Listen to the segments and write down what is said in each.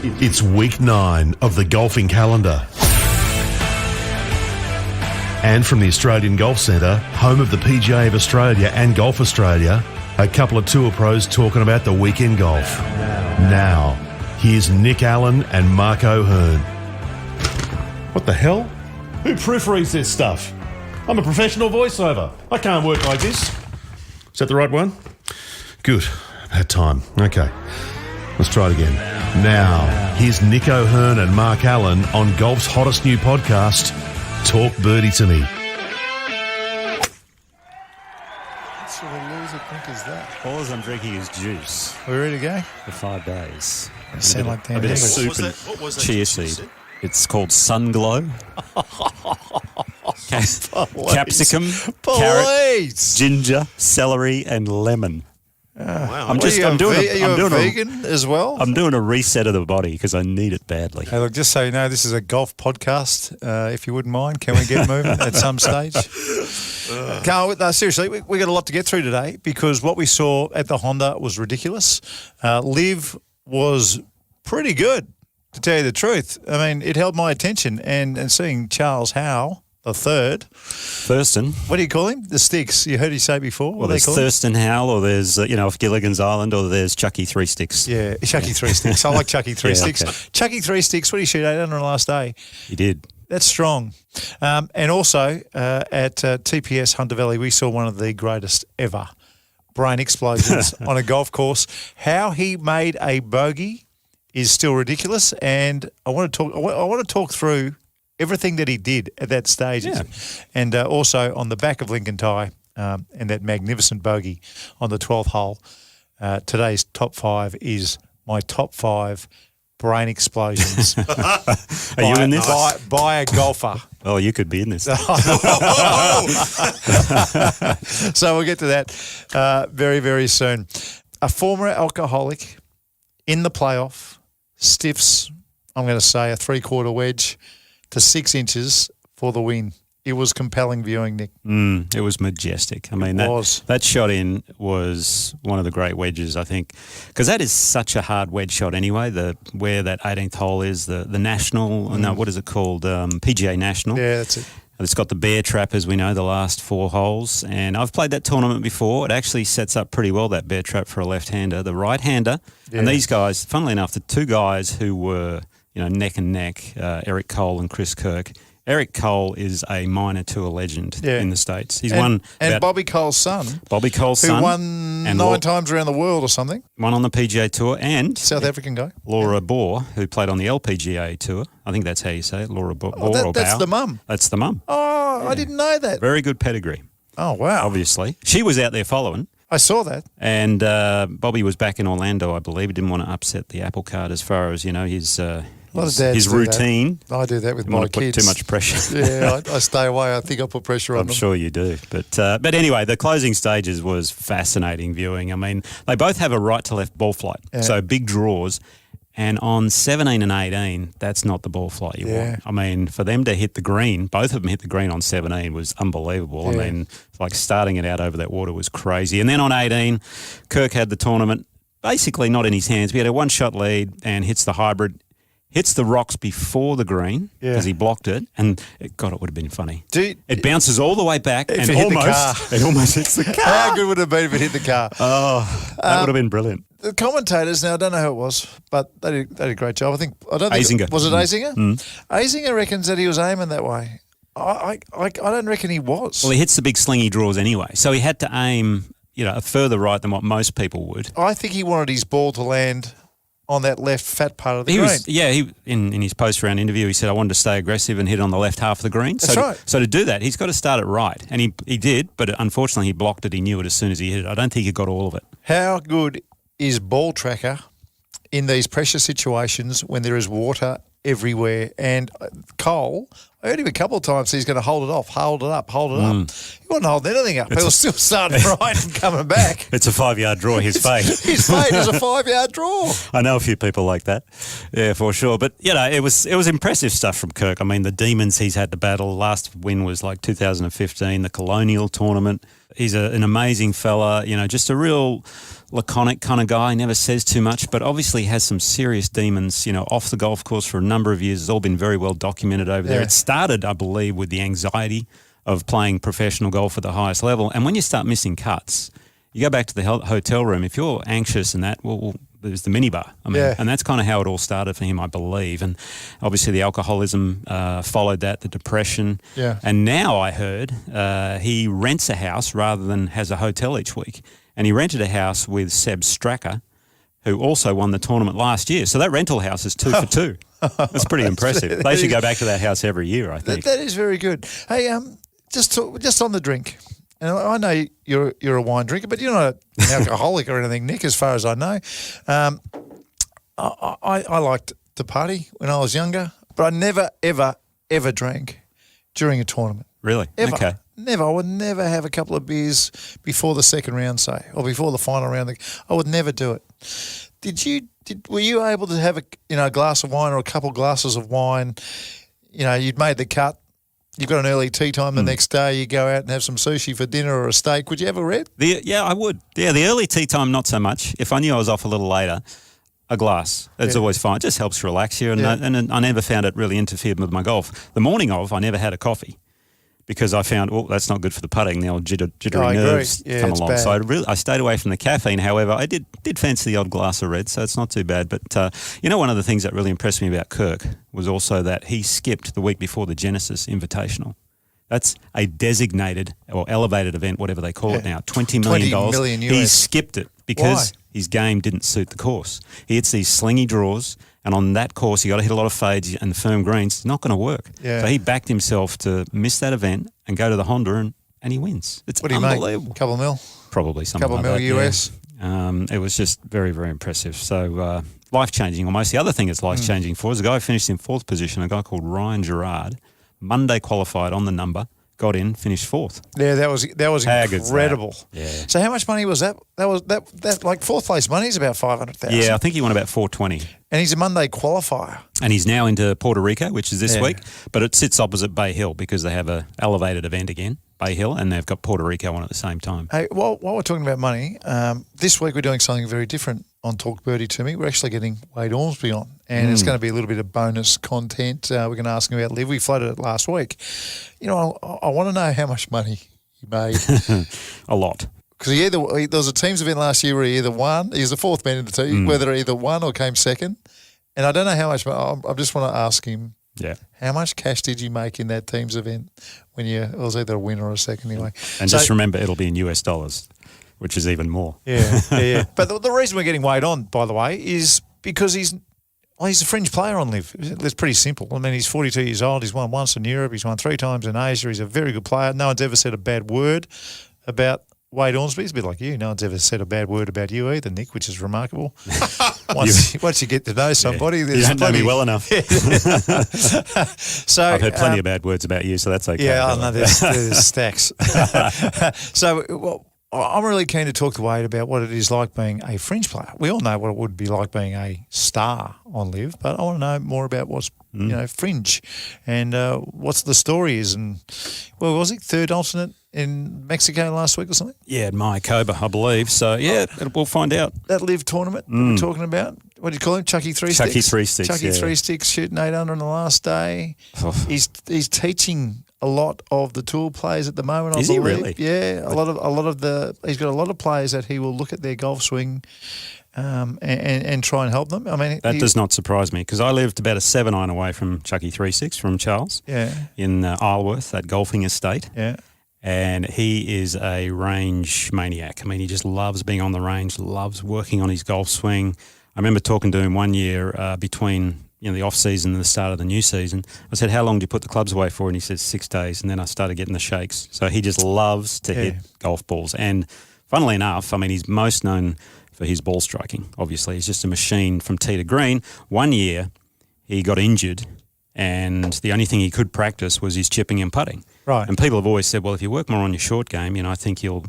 It's week 9 of the golfing calendar. And from the Australian Golf Centre, home of the PGA of Australia and Golf Australia, a couple of tour pros talking about the weekend golf. Now, here's Nick Allen and Mark O'Hearn. What the hell? Who proofreads this stuff? I'm a professional voiceover. I can't work like this. Is that the right one? Good. That time. Okay. Let's try it again. Now, here's Nick O'Hearn and Mark Allen on golf's hottest new podcast, Talk Birdie to Me. What sort of loser drink is that? All I'm drinking is juice Are we ready to go? for 5 days. It sound like damn a bit of English. soup and chia seed. It's called Sun Glow. Capsicum, carrot, Please. ginger, celery, and lemon. Wow. I'm doing a vegan as well? I'm doing a reset of the body because I need it badly. Hey, look, just so you know, this is a golf podcast. If you wouldn't mind, can we get moving at some stage? Seriously, we got a lot to get through today because what we saw at the Honda was ridiculous. Liv was pretty good, to tell you the truth. I mean, it held my attention. And seeing Charles Howe, the third. Thurston. What do you call him? The Sticks. You heard he say before? Well, there's Thurston Howell, or there's, off Gilligan's Island, or there's Chucky Three Sticks. Yeah, Chucky Three Sticks. I like Chucky Three Sticks. Okay. Chucky Three Sticks, what did he shoot 8 under on the last day? He did. That's strong. And also at TPS Hunter Valley, we saw one of the greatest ever brain explosions on a golf course. How he made a bogey is still ridiculous, and I want to talk through everything that he did at that stage, and also on the back of Lincoln Tighe and that magnificent bogey on the 12th hole. Today's top 5 is my top 5 brain explosions. Are you in this? By a golfer. Oh, you could be in this. So we'll get to that very, very soon. A former alcoholic in the playoff stiffs, I'm going to say, a 3/4 wedge to 6 inches for the win. It was compelling viewing, Nick. It was majestic. I mean, that shot in was one of the great wedges, I think, because that is such a hard wedge shot anyway. Where that 18th hole is, the National, no, what is it called? PGA National. Yeah, that's it. It's got the bear trap, as we know, the last 4 holes. And I've played that tournament before. It actually sets up pretty well, that bear trap, for a left-hander. The right-hander, and these guys, funnily enough, the 2 guys who were neck and neck, Eric Cole and Chris Kirk. Eric Cole is a minor tour legend in the States. He's won. And Bobby Cole's son. Bobby Cole's son. Who won 9 times around the world or something. Won on the PGA Tour. And South African guy. Laura Bohr, who played on the LPGA Tour. I think that's how you say it, Laura Bohr. That's the mum. That's the mum. Oh, I didn't know that. Very good pedigree. Oh, wow. Obviously. She was out there following. I saw that. And Bobby was back in Orlando, I believe. He didn't want to upset the apple cart as far as, his routine. I do that with my kids. kids. Put too much pressure. Yeah, I stay away. I think I put pressure on them. I'm sure you do. But anyway, the closing stages was fascinating viewing. I mean, they both have a right to left ball flight, so big draws. And on 17 and 18, that's not the ball flight you want. I mean, for them to hit the green, both of them hit the green on 17 was unbelievable. Yeah. I mean, like starting it out over that water was crazy. And then on 18, Kirk had the tournament basically not in his hands. We had a 1-shot lead and hits the hybrid. Hits the rocks before the green because he blocked it, and it would have been funny. It bounces all the way back and it almost hits the car. How good would it have been if it hit the car? Oh, that would have been brilliant. The commentators, now I don't know who it was, but they did a great job. Azinger. Was it Azinger? Azinger reckons that he was aiming that way. I don't reckon he was. Well, he hits the big slingy draws anyway, so he had to aim, a further right than what most people would. I think he wanted his ball to land on that left fat part of the green. He in his post-round interview, he said, I wanted to stay aggressive and hit on the left half of the green. That's right. So to do that, he's got to start it right. And he did, but unfortunately he blocked it. He knew it as soon as he hit it. I don't think he got all of it. How good is ball tracker in these pressure situations when there is water everywhere? And Cole, I heard him a couple of times, he's going to hold it off, hold it up. He wasn't holding anything up. He was still starting right and coming back. It's a 5-yard draw, his fade. His fade is a 5-yard draw. I know a few people like that. Yeah, for sure. But, it was impressive stuff from Kirk. I mean, the demons he's had to battle. Last win was like 2015, the Colonial Tournament. He's an amazing fella, just a real laconic kind of guy. Never says too much, but obviously has some serious demons, off the golf course for a number of years. It's all been very well documented over there. Yeah. It started, I believe, with the anxiety of playing professional golf at the highest level. And when you start missing cuts, you go back to the hotel room. If you're anxious and that, well there's the minibar. And that's kind of how it all started for him, I believe. And obviously the alcoholism followed that, the depression. Yeah. And now I heard he rents a house rather than has a hotel each week. And he rented a house with Seb Stracker, who also won the tournament last year. So that rental house is 2 for 2. That's pretty impressive. They should go back to that house every year, I think. That is very good. Hey, just on the drink. And I know you're a wine drinker, but you're not an alcoholic or anything, Nick, as far as I know. I liked to party when I was younger, but I never, ever, ever drank during a tournament. Really? Ever. Okay. Never. I would never have a couple of beers before the second round, say, or before the final round. I would never do it. Were you able to have a glass of wine or a couple of glasses of wine? You'd made the cut. You've got an early tea time the next day. You go out and have some sushi for dinner or a steak. Would you have a red? Yeah, I would. Yeah, the early tea time, not so much. If I knew I was off a little later, a glass. It's always fine. It just helps relax you. And I never found it really interfered with my golf. The morning of, I never had a coffee because I found, that's not good for the putting. The old jittery nerves come along. Bad. So I stayed away from the caffeine. However, I did fancy the odd glass of red, so it's not too bad. But, one of the things that really impressed me about Kirk was also that he skipped the week before the Genesis Invitational. That's a designated or elevated event, whatever they call it now. $20 million. $20 million US. He skipped it because Why? His game didn't suit the course. He hits these slingy draws, and on that course, you got to hit a lot of fades and firm greens. It's not going to work. Yeah. So he backed himself to miss that event and go to the Honda, and he wins. It's What do you unbelievable. make? Couple of mil? Probably something Couple like mil that. US? Yeah. It was just very, very impressive. So life-changing almost. The other thing it's life-changing for is a guy who finished in 4th position, a guy called Ryan Gerard. Monday qualified on the number. Got in, finished 4th. Yeah, that was incredible. Yeah. So how much money was that? That was like 4th place money is about 500,000. Yeah, I think he won about 420. And he's a Monday qualifier. And he's now into Puerto Rico, which is this week, but it sits opposite Bay Hill because they have a elevated event again, Bay Hill, and they've got Puerto Rico on at the same time. Hey, while we're talking about money, this week we're doing something very different on Talk Birdie to Me. We're actually getting Wade Ormsby on, and it's going to be a little bit of bonus content. We're going to ask him about Live. We floated it last week. I want to know how much money he made. A lot. Because there was a teams event last year where he either won, he was the 4th man in the team, whether he either won or came second. And I don't know how much, I just want to ask him, how much cash did you make in that teams event when it was either a win or a second anyway? And just remember, it'll be in US dollars, which is even more. Yeah. But the reason we're getting Wade on, by the way, is because he's a fringe player on Live. It's pretty simple. I mean, he's 42 years old. He's won once in Europe. He's won 3 times in Asia. He's a very good player. No one's ever said a bad word about Wade Ormsby. It's a bit like you. No one's ever said a bad word about you either, Nick, which is remarkable. Once you get to know somebody, you don't know me well enough. So I've heard plenty of bad words about you, so that's okay. Yeah, I know there's stacks. So I'm really keen to talk to Wade about what it is like being a fringe player. We all know what it would be like being a star on Live, but I want to know more about what's fringe and what's the story is. And was he 3rd alternate in Mexico last week or something? Yeah, at Mayakoba, I believe. So, we'll find out. That Live tournament that we're talking about, what do you call him? Chucky 3 Sticks? Chucky 3 Sticks, Chucky 3 Sticks, shooting 8 under on the last day. He's teaching a lot of the tour players at the moment. I believe. He really? Yeah, a lot of he's got a lot of players that he will look at their golf swing and try and help them. I mean, that does not surprise me because I lived about a 7-iron away from Chucky 3-6 from Charles. Yeah. In Isleworth, that golfing estate. Yeah. And he is a range maniac. I mean, he just loves being on the range, loves working on his golf swing. I remember talking to him one year between the off season and the start of the new season. I said, "How long do you put the clubs away for?" And he said 6 days. And then I started getting the shakes. So he just loves to hit golf balls. And funnily enough, I mean, he's most known for his ball striking. Obviously, he's just a machine from tee to green. One year, he got injured, and the only thing he could practice was his chipping and putting. Right. And people have always said, well, if you work more on your short game, I think you'll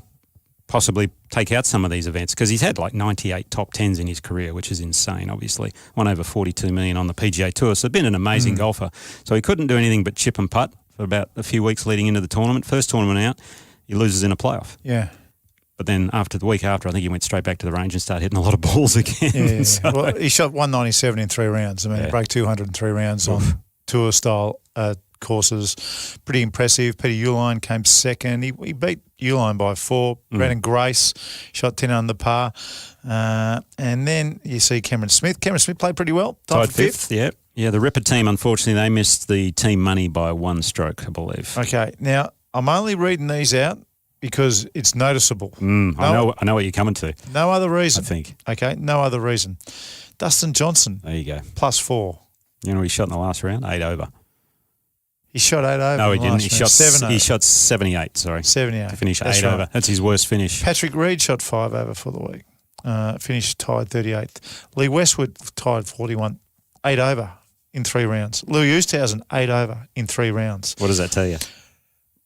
possibly take out some of these events because he's had like 98 top 10s in his career, which is insane, obviously. Won over 42 million on the PGA Tour, so been an amazing golfer. So he couldn't do anything but chip and putt for about a few weeks leading into the tournament. First tournament out, he loses in a playoff. Yeah. But then after the week after, I think he went straight back to the range and started hitting a lot of balls again. Yeah. So- Well, he shot 197 in 3 rounds. I mean, he broke 203 rounds on tour-style courses. Pretty impressive. Peter Uline came second. He beat Uline by 4. Brandon Grace shot 10 under par. And then you see Cameron Smith. Cameron Smith played pretty well. Tied fifth, yeah. Yeah, the Ripper team, unfortunately, they missed the team money by 1 stroke, I believe. Okay, now I'm only reading these out because it's noticeable. I know what you're coming to, No other reason. I think. Okay, no other reason. Dustin Johnson, There you go. +4. You know what he shot in the last round? 8 over. He shot 8 over. No, he in the didn't. He last round. shot 7 over. He shot 78, sorry. 78. To finish That's 8 right. over. That's his worst finish. Patrick Reed shot 5 over for the week. Finished tied 38th. Lee Westwood tied 41. 8 over in 3 rounds. Louis Oosthuizen 8 over in 3 rounds. What does that tell you?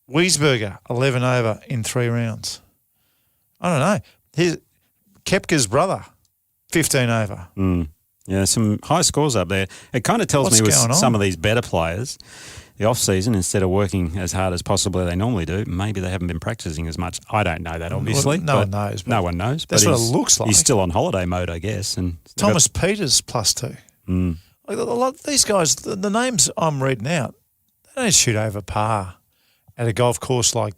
Wiesberger 11 over in 3 rounds. I don't know. Here's Koepka's brother 15 over. Yeah, some high scores up there. It kind of tells What's me with going on? some of these better players, the off-season, instead of working as hard as possibly they normally do, maybe they haven't been practising as much. I don't know that, obviously. No one knows. No one knows. That's but what it looks like. He's still on holiday mode, I guess. And Thomas Peters +2. Like a lot of these guys, the names I'm reading out, they don't shoot over par at a golf course like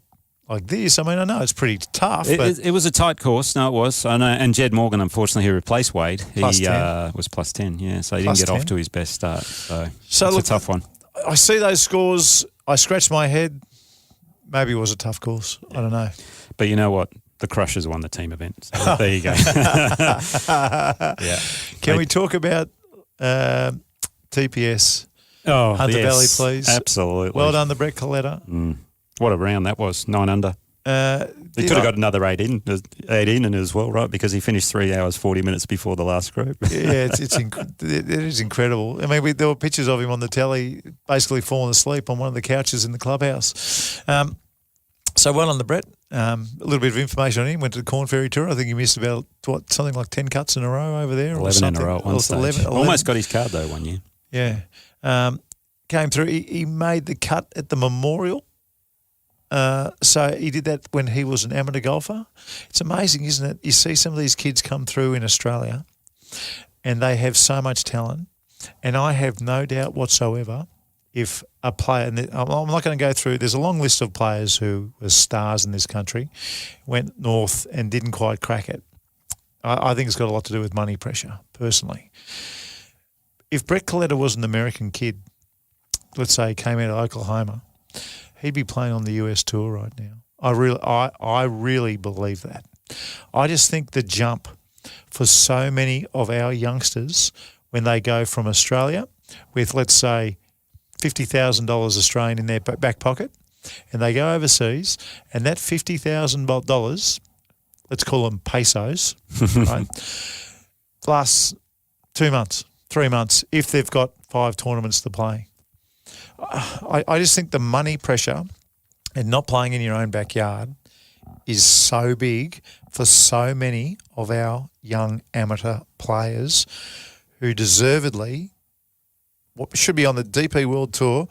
this. I mean, I know it's pretty tough, but it was a tight course. No, it was. I know. And Jed Morgan, unfortunately, who replaced Wade, he +10. was +10. Yeah, so he didn't get 10. off to his best start. So it's look, a tough one. I see those scores. I scratch my head. Maybe it was a tough course. I don't know. But you know what? The Crushers won the team event. So there you go. Yeah. Can we talk about TPS Hunter Valley, please? Absolutely. Well done, the Brett Coletta. What a round that was. 9 under. He could have got another 18 in it as well, right? Because he finished 3 hours, 40 minutes before the last group. Yeah, it is incredible. I mean, there were pictures of him on the telly basically falling asleep on one of the couches in the clubhouse. So well on the Brett. A little bit of information on him. Went to the Corn Ferry Tour. I think he missed about, something like 10 cuts in a row over there. 11 in a row at one stage. 11. Almost got his card, though, one year. Yeah. Came through. He made the cut at the Memorial. So he did that when he was an amateur golfer. It's amazing, isn't it? You see some of these kids come through in Australia and they have so much talent, and I have no doubt whatsoever if a player, and I'm not going to go through, there's a long list of players who were stars in this country, went north and didn't quite crack it. I think it's got a lot to do with money pressure, personally. If Brett Coletta was an American kid, let's say he came out of Oklahoma, he'd be playing on the US tour right now. I really believe that. I just think the jump for so many of our youngsters when they go from Australia with, let's say, $50,000 Australian in their back pocket, and they go overseas, and that $50,000, let's call them pesos, right, lasts 2 months, 3 months, if they've got 5 tournaments to play. I just think the money pressure and not playing in your own backyard is so big for so many of our young amateur players who deservedly should be on the DP World Tour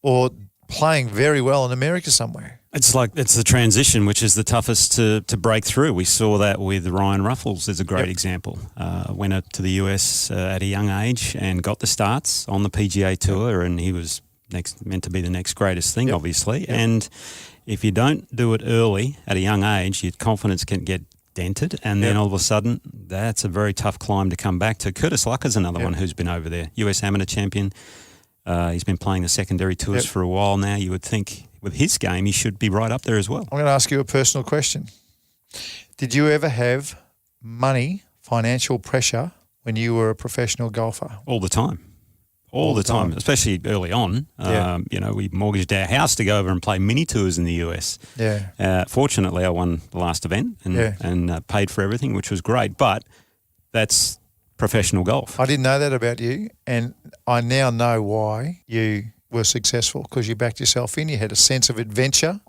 or playing very well in America somewhere. It's the transition, which is the toughest to break through. We saw that with Ryan Ruffles as a great example. Went up to the US at a young age and got the starts on the PGA Tour, and he was meant to be the next greatest thing, obviously. And if you don't do it early at a young age, your confidence can get dented, and then all of a sudden, that's a very tough climb to come back to. Curtis Lucker's another one who's been over there, US amateur champion. He's been playing the secondary tours for a while now. You would think with his game, he should be right up there as well. I'm going to ask you a personal question. Did you ever have financial pressure when you were a professional golfer? All the time. All the time, especially early on. We mortgaged our house to go over and play mini tours in the US. Fortunately, I won the last event and paid for everything, which was great. But that's professional golf. I didn't know that about you, and I now know why you were successful, because you backed yourself in, you had a sense of adventure,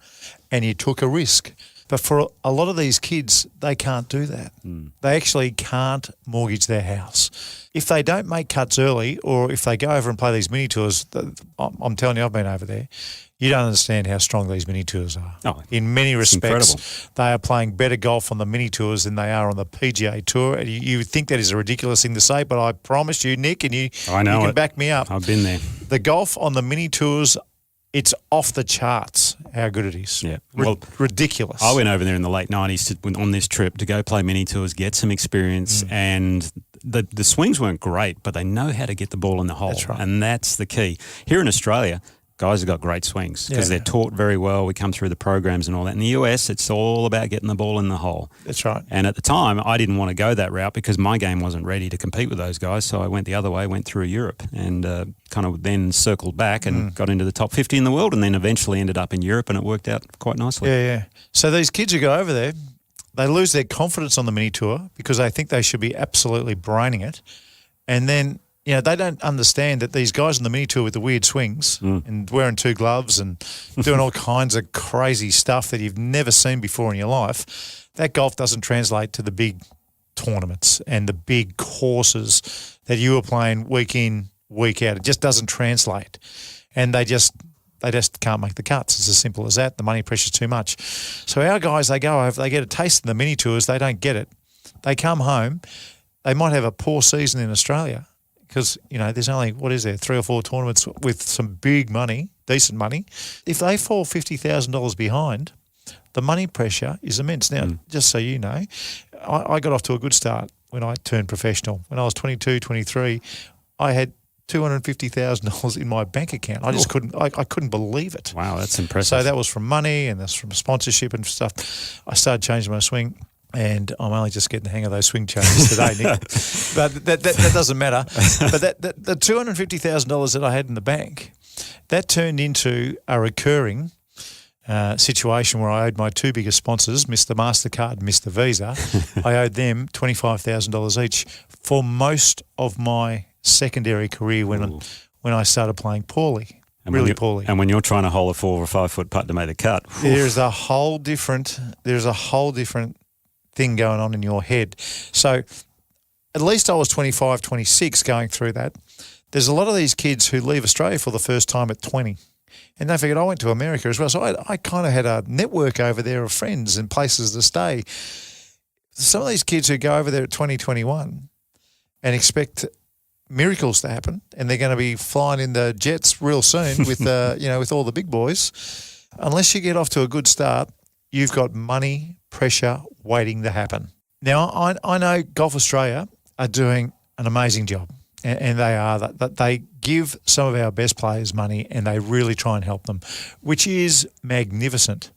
and you took a risk. But for a lot of these kids, they can't do that. They actually can't mortgage their house. If they don't make cuts early, or if they go over and play these mini tours, I'm telling you, I've been over there. You don't understand how strong these mini tours are. Oh, in many respects, incredible. they are playing better golf on the mini tours than they are on the PGA Tour. And you would think that is a ridiculous thing to say, but I promise you, Nick, and you can back me up. I've been there. The golf on the mini tours, it's off the charts how good it is. Yeah. Ridiculous. I went over there in the late 90s on this trip to go play mini tours, get some experience, and the swings weren't great, but they know how to get the ball in the hole. That's right. And that's the key. Here in Australia, guys have got great swings because they're taught very well. We come through the programs and all that. In the US, it's all about getting the ball in the hole. That's right. And at the time, I didn't want to go that route because my game wasn't ready to compete with those guys. So I went the other way, went through Europe and kind of then circled back and got into the top 50 in the world and then eventually ended up in Europe and it worked out quite nicely. Yeah. So these kids who go over there, they lose their confidence on the mini tour because they think they should be absolutely braining it. And then, they don't understand that these guys on the mini tour with the weird swings and wearing 2 gloves and doing all kinds of crazy stuff that you've never seen before in your life, that golf doesn't translate to the big tournaments and the big courses that you were playing week in, week out. It just doesn't translate. And they just can't make the cuts. It's as simple as that. The money pressure's too much. So our guys, they go over, they get a taste of the mini tours, they don't get it. They come home, they might have a poor season in Australia because, there's only, 3 or 4 tournaments with some big money, decent money. If they fall $50,000 behind, the money pressure is immense. Now, just so you know, I got off to a good start when I turned professional. When I was 22, 23, I had $250,000 in my bank account. I just couldn't believe it. Wow, that's impressive. So that was from money and that's from sponsorship and stuff. I started changing my swing. And I'm only just getting the hang of those swing changes today, Nick. But that doesn't matter. But the $250,000 that I had in the bank, that turned into a recurring situation where I owed my 2 biggest sponsors, Mr. MasterCard and Mr. Visa. I owed them $25,000 each for most of my secondary career when I started playing poorly. And really poorly. And when you're trying to hole a 4 or 5 foot putt to make the cut, there's a whole different thing going on in your head. So at least I was 25, 26 going through that. There's a lot of these kids who leave Australia for the first time at 20. And don't forget, I went to America as well. So I kind of had a network over there of friends and places to stay. Some of these kids who go over there at 2021 and expect miracles to happen and they're going to be flying in the jets real soon with, with all the big boys, unless you get off to a good start, you've got money pressure waiting to happen. Now, I know Golf Australia are doing an amazing job, and they are. That they give some of our best players money, and they really try and help them, which is magnificent.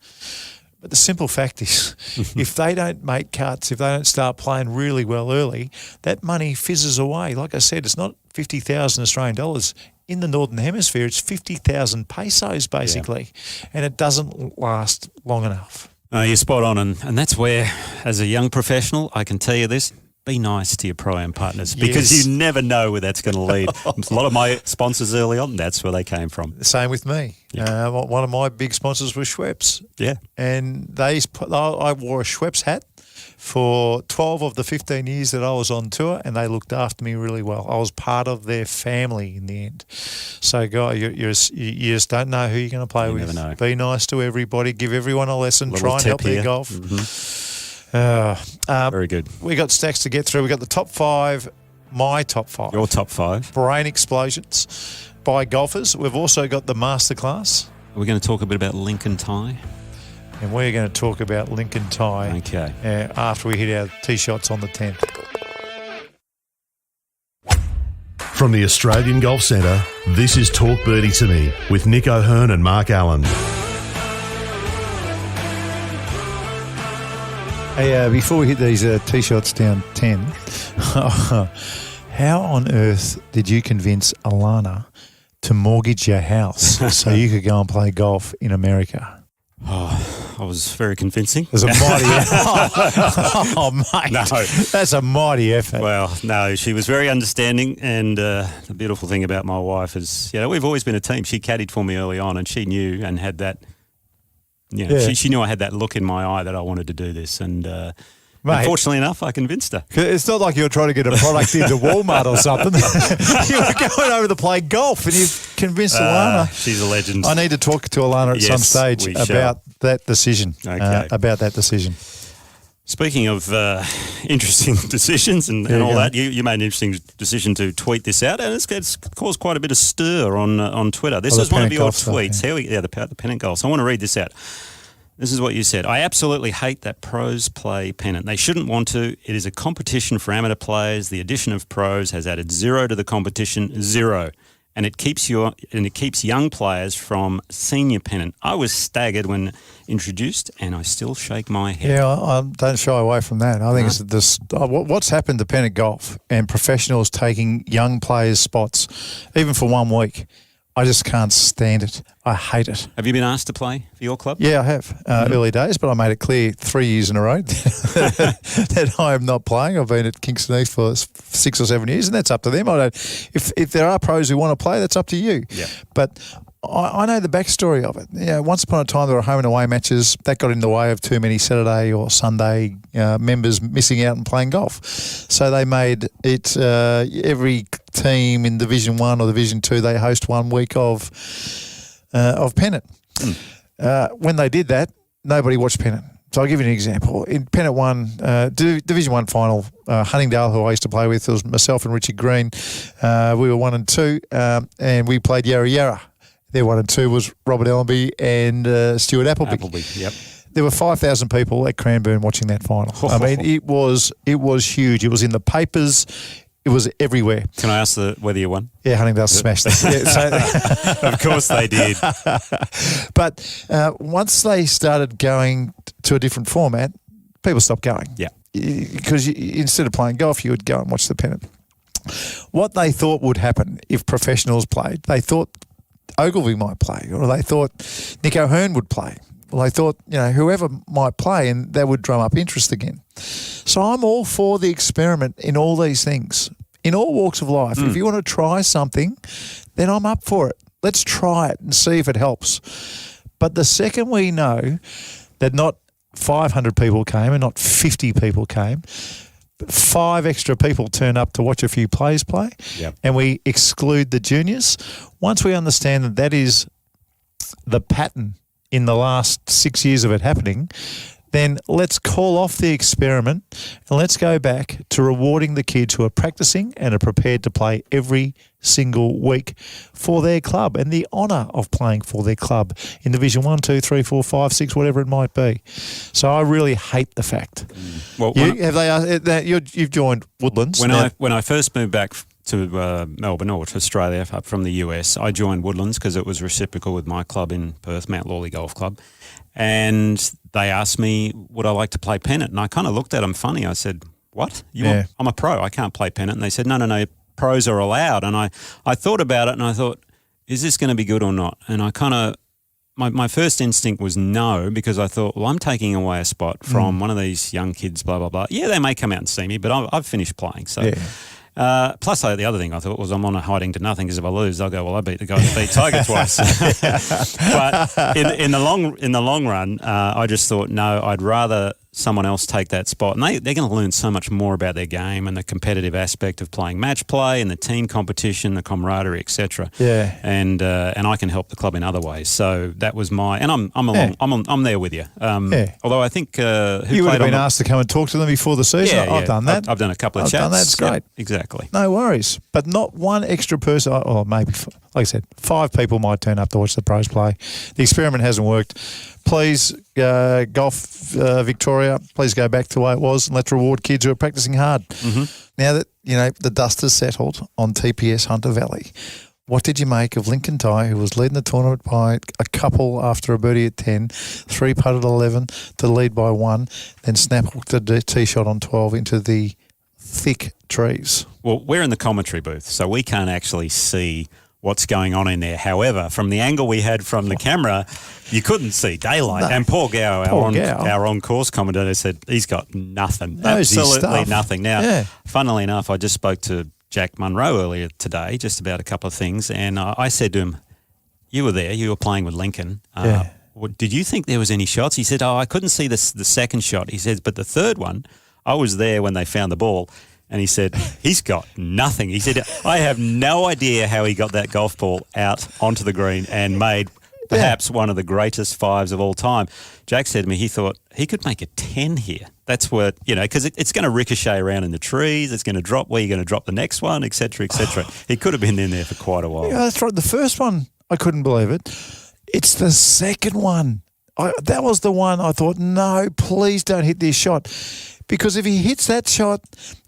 But the simple fact is, if they don't make cuts, if they don't start playing really well early, that money fizzes away. Like I said, it's not 50,000 Australian dollars. In the Northern Hemisphere, it's 50,000 pesos, basically, and it doesn't last long enough. You're spot on, and that's where, as a young professional, I can tell you this, be nice to your pro-am partners because you never know where that's going to lead. A lot of my sponsors early on, that's where they came from. Same with me. Yeah. One of my big sponsors was Schweppes. Yeah. And I wore a Schweppes hat for 12 of the 15 years that I was on tour, and they looked after me really well. I was part of their family in the end. So, guy, you just don't know who you're going to play with. Never know. Be nice to everybody. Give everyone a lesson. Try and help their golf. Very good. We got stacks to get through. We got the top 5, my top 5. Your top 5. Brain explosions by golfers. We've also got the masterclass. We're going to talk a bit about Lincoln Tighe. And we're going to talk about Lincoln Tighe after we hit our tee shots on the 10th. From the Australian Golf Centre, this is Talk Birdie to Me with Nick O'Hearn and Mark Allen. Hey, before we hit these tee shots down 10, how on earth did you convince Alana to mortgage your house so you could go and play golf in America? Oh, I was very convincing. There's a mighty effort. Oh, mate. No. That's a mighty effort. Well, no, she was very understanding, and the beautiful thing about my wife is, we've always been a team. She caddied for me early on, and she knew and had that you know, Yeah. she knew I had that look in my eye that I wanted to do this, and Mate. unfortunately enough, I convinced her. It's not like you're trying to get a product into Walmart or something. You were going over to play golf and you've convinced Alana. She's a legend. I need to talk to Alana at some Yes, stage we about shall. that decision. Okay. About that decision. Speaking of interesting decisions and Yeah, all go that, you made an interesting decision to tweet this out, and it's caused quite a bit of stir on Twitter. This Oh, the is one of pennant your golf stuff, tweets. The pennant golf. So I want to read this out. This is what you said. I absolutely hate that pros play pennant. They shouldn't want to. It is a competition for amateur players. The addition of pros has added 0 to the competition, 0. And it keeps young players from senior pennant. I was staggered when introduced, and I still shake my head. Yeah, I don't shy away from that. I think it's this. What's happened to pennant golf and professionals taking young players' spots, even for 1 week. I just can't stand it. I hate it. Have you been asked to play for your club? Yeah, I have. Early days, but I made it clear 3 years in a row that I am not playing. I've been at Kingston East for 6 or 7 years, and that's up to them. I don't. If there are pros who want to play, that's up to you. Yeah. But I know the backstory of it. You know, once upon a time there were home and away matches that got in the way of too many Saturday or Sunday members missing out and playing golf. So they made it every team in Division 1 or Division 2, they host 1 week of pennant. When they did that, nobody watched pennant. So I'll give you an example. In Pennant 1, Division 1 final, Huntingdale, who I used to play with, it was myself and Richard Green. We were 1 and 2, and we played Yarra Yarra. Their 1 and 2 was Robert Ellenby and Stuart Appleby. Yep. There were 5,000 people at Cranbourne watching that final. I mean, it was huge. It was in the papers. It was everywhere. Can I ask whether you won? Yeah, Huntingdale smashed them. Yeah, Of course they did. but once they started going to a different format, people stopped going. Yeah. Because instead of playing golf, you would go and watch the pennant. What they thought would happen if professionals played, they thought Ogilvy might play, or they thought Nick O'Hearn would play. Well, they thought, whoever might play, and that would drum up interest again. So I'm all for the experiment in all these things, in all walks of life. If you want to try something, then I'm up for it. Let's try it and see if it helps. But the second we know that not 500 people came and not 50 people came, but 5 extra people turn up to watch a few players play, Yep. and we exclude the juniors, once we understand that that is the pattern in the last 6 years of it happening, then let's call off the experiment and let's go back to rewarding the kids who are practicing and are prepared to play every single week for their club and the honour of playing for their club in Division 1, 2, 3, 4, 5, 6, whatever it might be. So I really hate the fact. Well, You've joined Woodlands. when I first moved back to Melbourne or to Australia up from the US, I joined Woodlands because it was reciprocal with my club in Perth, Mount Lawley Golf Club. And they asked me, would I like to play pennant? And I kind of looked at them funny. I said, what? I'm a pro. I can't play pennant. And they said, no, pros are allowed. And I thought about it and I thought, is this going to be good or not? And I kind of, my first instinct was no, because I thought, well, I'm taking away a spot from one of these young kids, blah, blah, blah. Yeah, they may come out and see me, but I've finished playing. So. Yeah. Plus, the other thing I thought was I'm on a hiding to nothing, because if I lose, they'll go, well, I beat the guy that beat Tiger twice. But in the long run, I just thought, no, I'd rather someone else take that spot. And they're going to learn so much more about their game and the competitive aspect of playing match play and the team competition, the camaraderie, etc. Yeah. And I can help the club in other ways. So that was I'm there with you. Although I think you would have been asked to come and talk to them before the season. Yeah, I've done that. I've done a couple of chats. Done that. It's great. Yep, exactly. No worries. But not one extra person, or maybe, like I said, 5 people might turn up to watch the pros play. The experiment hasn't worked. Please, Golf Victoria, please go back to the way it was and let's reward kids who are practicing hard. Mm-hmm. Now that, the dust has settled on TPS Hunter Valley, what did you make of Lincoln Tighe, who was leading the tournament by a couple after a birdie at 10, 3-putted at 11 to lead by 1, then snap-hooked a tee shot on 12 into the thick trees? Well, we're in the commentary booth, so we can't actually see what's going on in there. However, from the angle we had from the camera, you couldn't see daylight. No. And Paul Gow, our on-course commentator, said he's got nothing. Nosy absolutely stuff. Nothing. Now, funnily enough, I just spoke to Jack Munro earlier today just about a couple of things, and I said to him, you were there, you were playing with Lincoln. did you think there was any shots? He said, I couldn't see the second shot. He said, but the third one, I was there when they found the ball. And he said, he's got nothing. He said, I have no idea how he got that golf ball out onto the green and made perhaps one of the greatest fives of all time. Jack said to me he thought he could make a 10 here. That's what, because it's going to ricochet around in the trees. It's going to drop where you're going to drop the next one, et cetera, et cetera. He could have been in there for quite a while. Yeah, that's right. The first one, I couldn't believe it. It's the second one. That was the one I thought, no, please don't hit this shot. Because if he hits that shot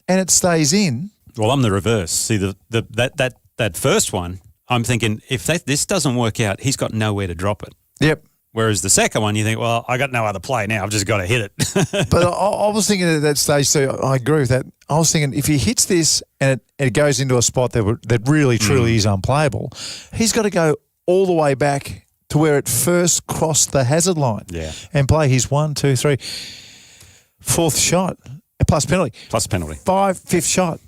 and it stays in. Well, I'm the reverse. See, that first one, I'm thinking if this doesn't work out, he's got nowhere to drop it. Yep. Whereas the second one, you think, well, I got no other play now. I've just got to hit it. But I was thinking at that stage too, I agree with that. I was thinking if he hits this and it goes into a spot that really, truly is unplayable, he's got to go all the way back to where it first crossed the hazard line and play his 1, 2, 3, fourth shot. Plus penalty. Fifth shot.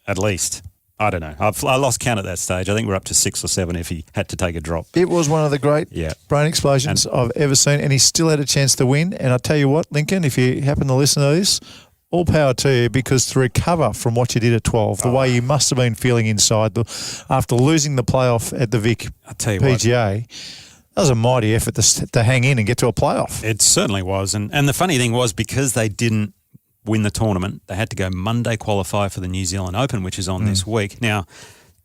At least. I don't know. I lost count at that stage. I think we're up to 6 or 7 if he had to take a drop. It was one of the great brain explosions I've ever seen, and he still had a chance to win. And I tell you what, Lincoln, if you happen to listen to this, all power to you, because to recover from what you did at 12, the way you must have been feeling inside after losing the playoff at the Vic PGA, that was a mighty effort to hang in and get to a playoff. It certainly was. And the funny thing was, because they didn't win the tournament, they had to go Monday qualify for the New Zealand Open, which is on this week. Now,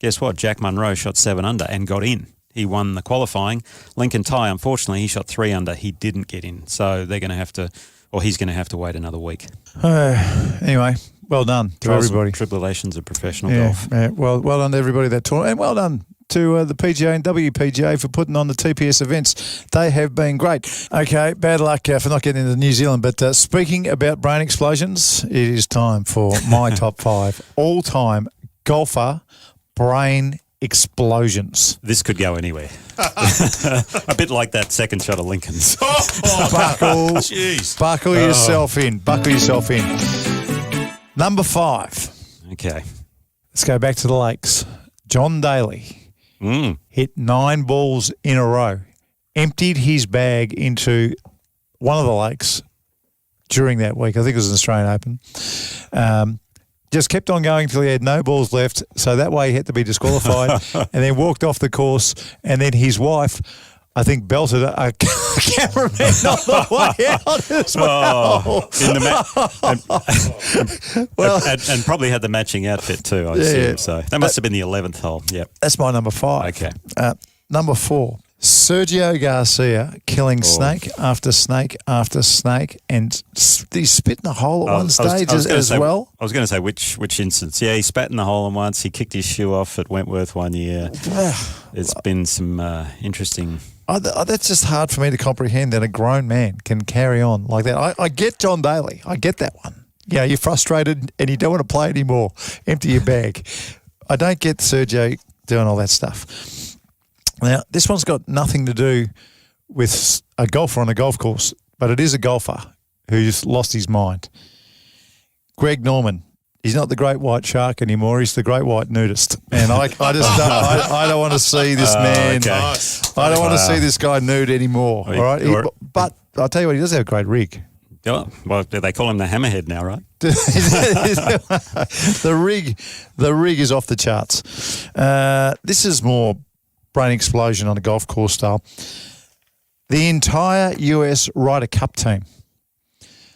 guess what? Jack Munro shot 7 under and got in. He won the qualifying. Lincoln Tighe, unfortunately, he shot 3 under. He didn't get in. So they're going to have to, or he's going to have to wait another week. Anyway, well done to everybody. Tribulations of professional golf. Yeah, well done to everybody that tournament, and well done to the PGA and WPGA for putting on the TPS events. They have been great. Okay, bad luck for not getting into New Zealand, but speaking about brain explosions, it is time for my top 5 all-time golfer brain explosions. This could go anywhere. A bit like that second shot of Lincoln's. Buckle yourself in. Buckle yourself in. Number 5. Okay. Let's go back to the Lakes. John Daly. Hit 9 balls in a row, emptied his bag into one of the lakes during that week. I think it was an Australian Open. Just kept on going until he had no balls left, so that way he had to be disqualified, and then walked off the course, and then his wife, I think, belted a cameraman on the way out as well. And probably had the matching outfit too, I assume. So that must have been the 11th hole. Yep. That's my number 5. Okay. Number 4, Sergio Garcia killing snake after snake after snake, and he spit in the hole at one stage as well. I was going to say which instance. Yeah, he spat in the hole once. He kicked his shoe off at Wentworth one year. There's been some interesting... that's just hard for me to comprehend that a grown man can carry on like that. I get John Daly. I get that one. Yeah, you're frustrated and you don't want to play anymore. Empty your bag. I don't get Sergio doing all that stuff. Now, this one's got nothing to do with a golfer on a golf course, but it is a golfer who's lost his mind. Greg Norman. He's not the great white shark anymore. He's the great white nudist. And I just I don't want to see this man. Okay. I don't want to see this guy nude anymore. All right. But I'll tell you what, he does have a great rig. Oh, well, they call him the hammerhead now, right? The rig is off the charts. This is more brain explosion on a golf course style. The entire US Ryder Cup team.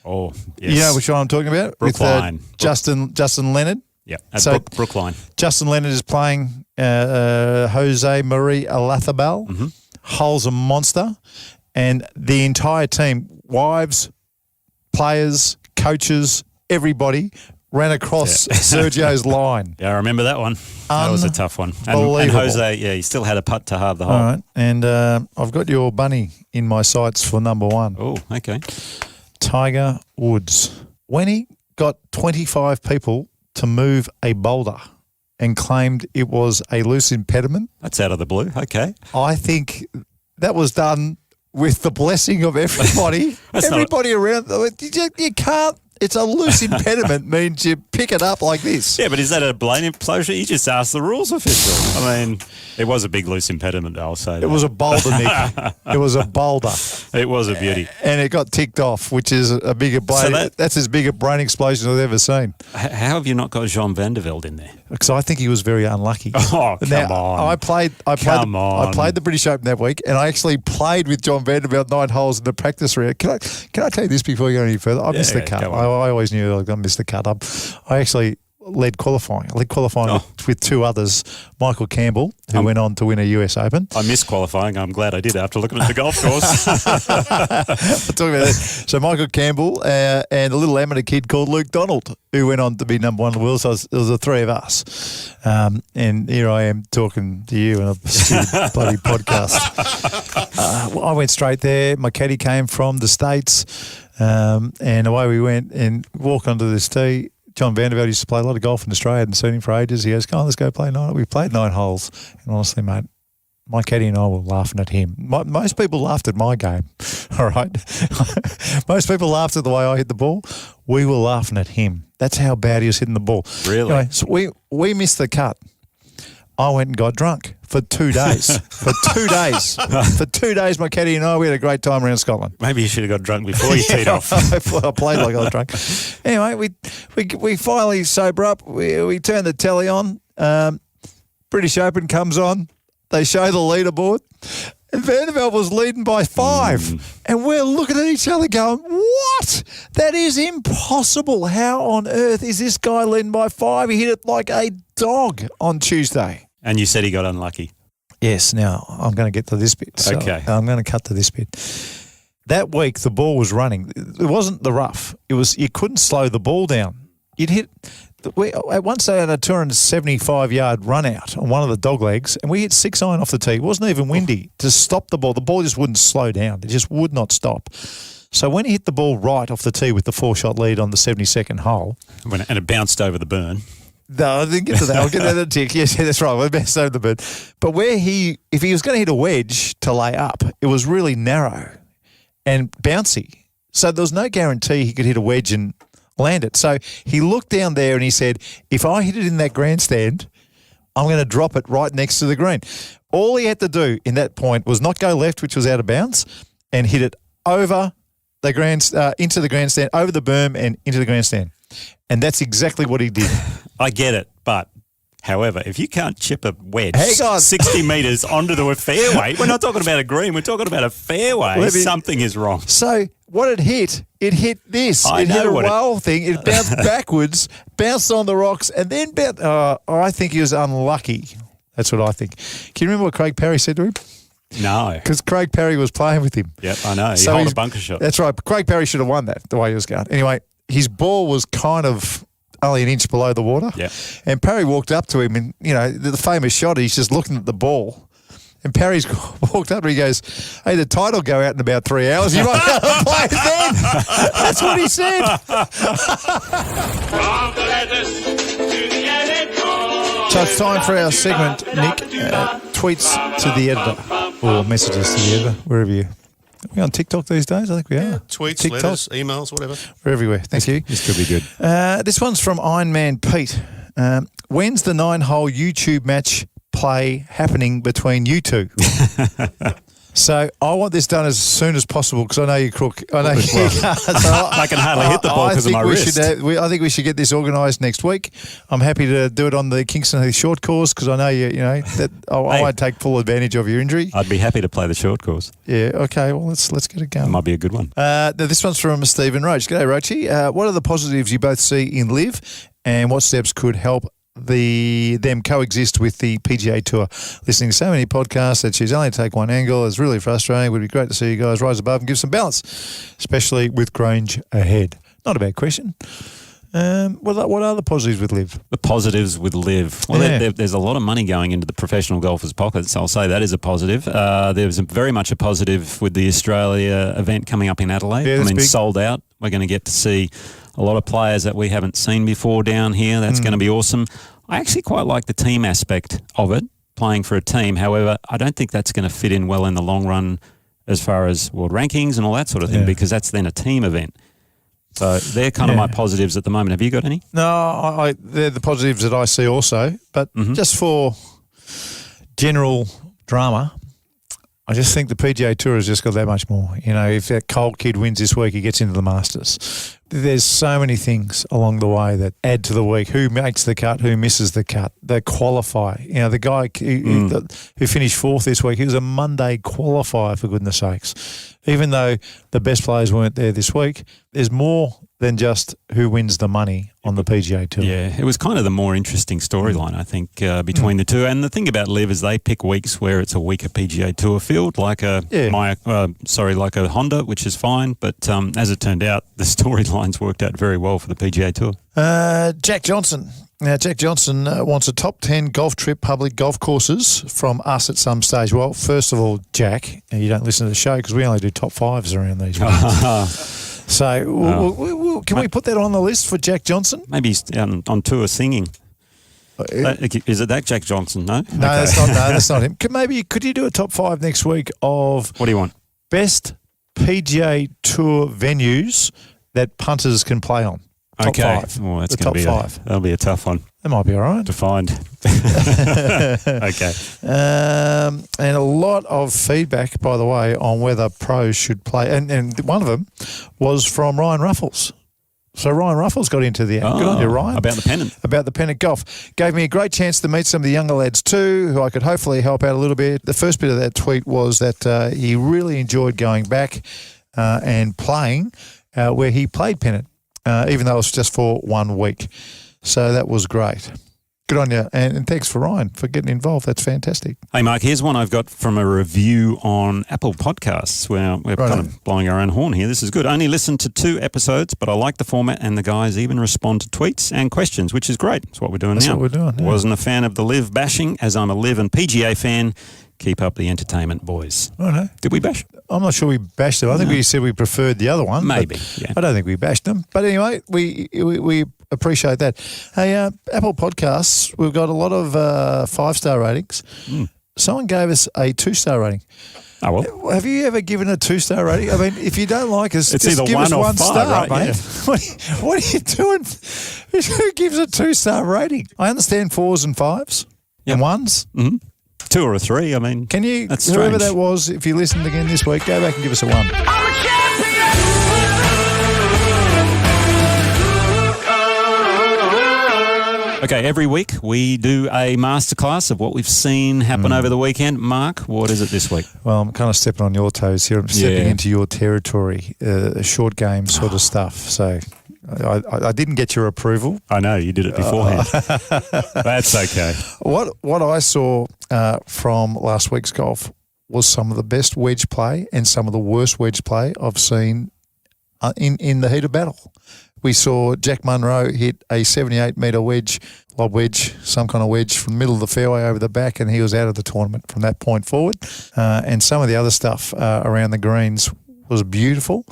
Oh, yes. You know which one I'm talking about? Brookline. With Justin Leonard. Yeah, at Brookline. Justin Leonard is playing Jose Marie Alathabal. Hole's a monster. And the entire team, wives, players, coaches, everybody, ran across Sergio's line. Yeah, I remember that one. That was a tough one. And Jose, he still had a putt to halve the hole. All right. And I've got your bunny in my sights for number 1. Oh, okay. Tiger Woods. When he got 25 people to move a boulder and claimed it was a loose impediment. That's out of the blue. Okay. I think that was done with the blessing of everybody. Everybody around. You can't It's a loose impediment means you pick it up like this. Yeah, but is that a blame implosion? You just asked the rules official. I mean, it was a big loose impediment, I'll say that. It was a boulder, Nick. It was a boulder. It was a beauty. And it got ticked off, which is a bigger brain. That's as big a brain explosion I've ever seen. How have you not got Jean van der Velde in there? Because I think he was very unlucky. Oh, come on. I played the British Open that week, and I actually played with John van der Velde 9 holes in the practice round. Can I tell you this before you go any further? I missed the cut. I always knew I was going to miss the cut. I actually led qualifying. I led qualifying with two others, Michael Campbell, who went on to win a US Open. I missed qualifying. I'm glad I did after looking at the golf course. I'll talk about that. So Michael Campbell and a little amateur kid called Luke Donald, who went on to be number 1 in the world. So it was the three of us. And here I am talking to you in a stupid bloody podcast. I went straight there. My caddy came from the States. And away we went and walked onto this tee. John van der Velde used to play a lot of golf in Australia. I hadn't seen him for ages. He goes, "Come on, let's go play 9." We played 9 holes. And honestly, mate, my caddy and I were laughing at him. Most people laughed at my game, all right? Most people laughed at the way I hit the ball. We were laughing at him. That's how bad he was hitting the ball. Really? Anyway, so we missed the cut. I went and got drunk for 2 days. For 2 days. For 2 days, my caddy and I, we had a great time around Scotland. Maybe you should have got drunk before you teed off. I played like I was drunk. Anyway, we finally sober up. We turn the telly on. British Open comes on. They show the leaderboard. And Van der Velde was leading by 5. And we're looking at each other going, what? That is impossible. How on earth is this guy leading by 5? He hit it like a dog on Tuesday. And you said he got unlucky. Yes. Now, I'm going to get to this bit. So okay. I'm going to cut to this bit. That week, the ball was running. It wasn't the rough. It was you couldn't slow the ball down. You'd hit – at one stage, I had a 275-yard run out on one of the dog legs, and we hit 6-iron off the tee. It wasn't even windy to stop the ball. The ball just wouldn't slow down. It just would not stop. So when he hit the ball right off the tee with the 4-shot lead on the 72nd hole. And it bounced over the burn. No, I didn't get to that. I'll get that in a tick. Yes, that's right. We bounced over the burn. But if he was going to hit a wedge to lay up, it was really narrow and bouncy. So there was no guarantee he could hit a wedge and land it. So he looked down there and he said, if I hit it in that grandstand, I'm going to drop it right next to the green. All he had to do in that point was not go left, which was out of bounds, and hit it over the into the grandstand, over the berm and into the grandstand. And that's exactly what he did. I get it, but however, if you can't chip a wedge 60 metres onto the fairway, we're not talking about a green, we're talking about a fairway, something is wrong. So what it hit this. It hit a roll thing. It bounced backwards, bounced on the rocks, and then I think he was unlucky. That's what I think. Can you remember what Craig Parry said to him? No. Because Craig Parry was playing with him. Yep, I know. He held a bunker shot. That's right. Craig Parry should have won that, the way he was going. Anyway, his ball was kind of only an inch below the water. Yeah. And Parry walked up to him and, the famous shot, he's just looking at the ball. And Parry's walked up and he goes, hey, the tide will go out in about 3 hours. You might be able to play it then. That's what he said. So it's time for our segment, Nick. Tweets to the editor or messages to the editor, wherever you are. We on TikTok these days? I think we are. Yeah, tweets, TikTok, letters, emails, whatever. We're everywhere. Thank you. This could be good. This one's from Ironman Pete. When's the 9-hole YouTube match play happening between you two? So I want this done as soon as possible because I know you're crook. I know you can't. I can hardly hit the ball because of my wrist. I think we should get this organised next week. I'm happy to do it on the Kingston Heath short course because I know that I won't take full advantage of your injury. I'd be happy to play the short course. Yeah. Okay. Well, let's get it going. It might be a good one. Now this one's from Stephen Roach. G'day, Roachy. What are the positives you both see in LIV, and what steps could help them coexist with the PGA Tour? Listening to so many podcasts that she's only take one angle is really frustrating. It would be great to see you guys rise above and give some balance, especially with Grange ahead. Not a bad question. What are the positives with LIV? The positives with LIV. Well, there's a lot of money going into the professional golfers' pockets. I'll say that is a positive. There's very much a positive with the Australia event coming up in Adelaide. Yeah, big. Sold out. We're going to get to see a lot of players that we haven't seen before down here. That's going to be awesome. I actually quite like the team aspect of it, playing for a team. However, I don't think that's going to fit in well in the long run as far as world rankings and all that sort of thing, because that's then a team event. So they're kind of my positives at the moment. Have you got any? No, they're the positives that I see also. But just for general drama, I just think the PGA Tour has just got that much more. You know, if that Cole kid wins this week, he gets into the Masters. There's so many things along the way that add to the week. Who makes the cut, who misses the cut, the qualifier. You know, the guy who finished fourth this week, he was a Monday qualifier, for goodness sakes. Even though the best players weren't there this week, there's more than just who wins the money on the PGA Tour. Yeah, it was kind of the more interesting storyline, I think, between the two. And the thing about Liv is they pick weeks where it's a weaker PGA Tour field, like a Honda, which is fine. But as it turned out, the storylines worked out very well for the PGA Tour. Jack Johnson. Now, Jack Johnson wants a top 10 golf trip public golf courses from us at some stage. Well, first of all, Jack, you don't listen to the show because we only do top fives around these ones. So can we put that on the list for Jack Johnson? Maybe he's on tour singing. Is it that Jack Johnson? No? No, that's not him. Could you do a top 5 next week of what do you want? Best PGA Tour venues that punters can play on? Top 5. Well, that's going to be that'll be a tough one. That might be all right to find. Okay. And a lot of feedback, by the way, on whether pros should play. And one of them was from Ryan Ruffles. So Ryan Ruffles got into the act. Good on you, Ryan. About the pennant. About the pennant golf. Gave me a great chance to meet some of the younger lads too, who I could hopefully help out a little bit. The first bit of that tweet was that he really enjoyed going back and playing where he played pennant, even though it was just for 1 week. So that was great. Good on you. And thanks for Ryan for getting involved. That's fantastic. Hey, Mark, here's one I've got from a review on Apple Podcasts where we're kind of blowing our own horn here. This is good. Only listened to 2 episodes, but I like the format and the guys even respond to tweets and questions, which is great. That's what we're doing now. That's what we're doing. Yeah. Wasn't a fan of the Liv bashing, as I'm a Liv and PGA fan. Keep up the entertainment, boys. Righto. Did we bash? I'm not sure we bashed them. I think we said we preferred the other one. Maybe, yeah. I don't think we bashed them. But anyway, we appreciate that. Hey, Apple Podcasts, we've got a lot of 5-star ratings. Someone gave us a 2-star rating. Oh, well. Have you ever given a 2-star rating? I mean, if you don't like us, it's just either give 1 us or 1 5, star, right? mate. Yeah. What are you doing? Who gives a 2-star rating? I understand 4s and 5s and 1s. Mm-hmm. 2 or a 3, I mean, can you, that's whoever strange. that was, if you listened again this week, go back and give us a 1. Okay, every week we do a masterclass of what we've seen happen over the weekend. Mark, what is it this week? Well, I'm kind of stepping on your toes here. I'm stepping into your territory, short game sort of stuff. So I didn't get your approval. I know, you did it beforehand. That's okay. What I saw from last week's golf was some of the best wedge play and some of the worst wedge play I've seen in the heat of battle. We saw Jack Munro hit a 78-metre wedge, lob wedge, some kind of wedge from the middle of the fairway over the back, and he was out of the tournament from that point forward. And some of the other stuff around the greens was beautiful.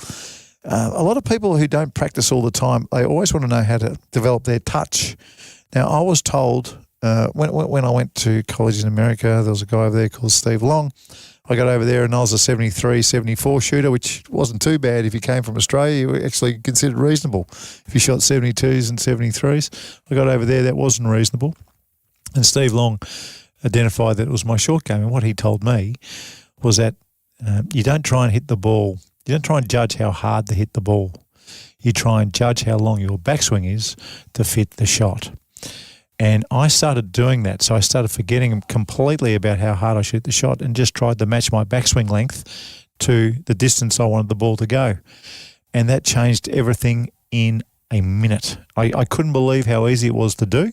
A lot of people who don't practice all the time, they always want to know how to develop their touch. Now, I was told when I went to college in America, there was a guy over there called Steve Long. I got over there and I was a 73, 74 shooter, which wasn't too bad. If you came from Australia, you were actually considered reasonable. If you shot 72s and 73s, I got over there, that wasn't reasonable. And Steve Long identified that it was my short game. And what he told me was that you don't try and hit the ball. You don't try and judge how hard to hit the ball. You try and judge how long your backswing is to fit the shot. And I started doing that. So I started forgetting completely about how hard I shoot the shot and just tried to match my backswing length to the distance I wanted the ball to go. And that changed everything in a minute. I couldn't believe how easy it was to do.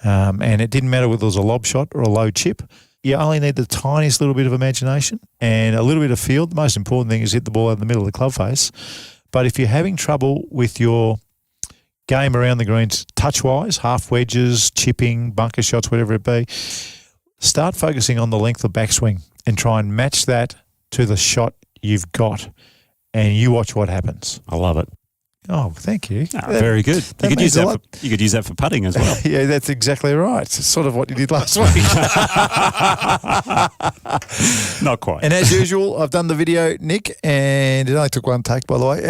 And it didn't matter whether it was a lob shot or a low chip. You only need the tiniest little bit of imagination and a little bit of feel. The most important thing is hit the ball out of the middle of the club face. But if you're having trouble with your game around the greens touch-wise, half wedges, chipping, bunker shots, whatever it be, start focusing on the length of backswing and try and match that to the shot you've got, and you watch what happens. I love it. Oh, thank you. Very good. You could use means a that. lot. You could use that for putting as well. Yeah, that's exactly right. It's sort of what you did last week. Not quite. And as usual, I've done the video, Nick, and it only took one take, by the way.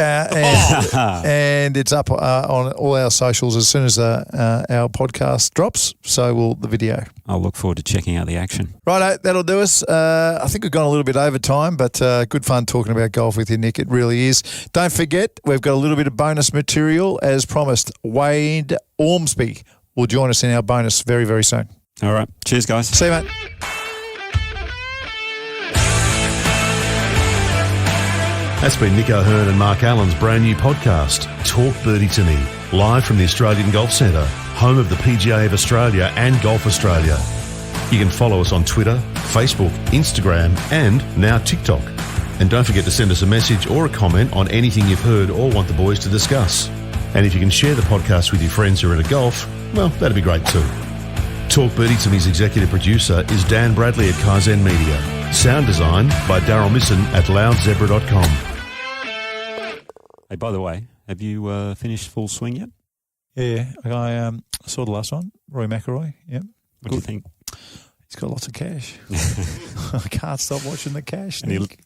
And it's up on all our socials as soon as our podcast drops. So will the video. I'll look forward to checking out the action. Righto, that'll do us. I think we've gone a little bit over time, but good fun talking about golf with you, Nick. It really is. Don't forget, we've got a little bit of bonus material as promised. Wade Ormsby will join us in our bonus very, very soon. All right. Cheers, guys. See you, mate. That's been Nick O'Hearn and Mark Allen's brand new podcast, Talk Birdie to Me, live from the Australian Golf Centre, home of the PGA of Australia and Golf Australia. You can follow us on Twitter, Facebook, Instagram, and now TikTok. And don't forget to send us a message or a comment on anything you've heard or want the boys to discuss. And if you can share the podcast with your friends who are into golf, well, that'd be great too. Talk Birdie to Me's executive producer is Dan Bradley at Kaizen Media. Sound design by Daryl Misson at loudzebra.com. Hey, by the way, have you finished Full Swing yet? Yeah, I saw the last one, Roy McIlroy. Yep. What do you think? He's got lots of cash. I can't stop watching the cash. Any, Nick.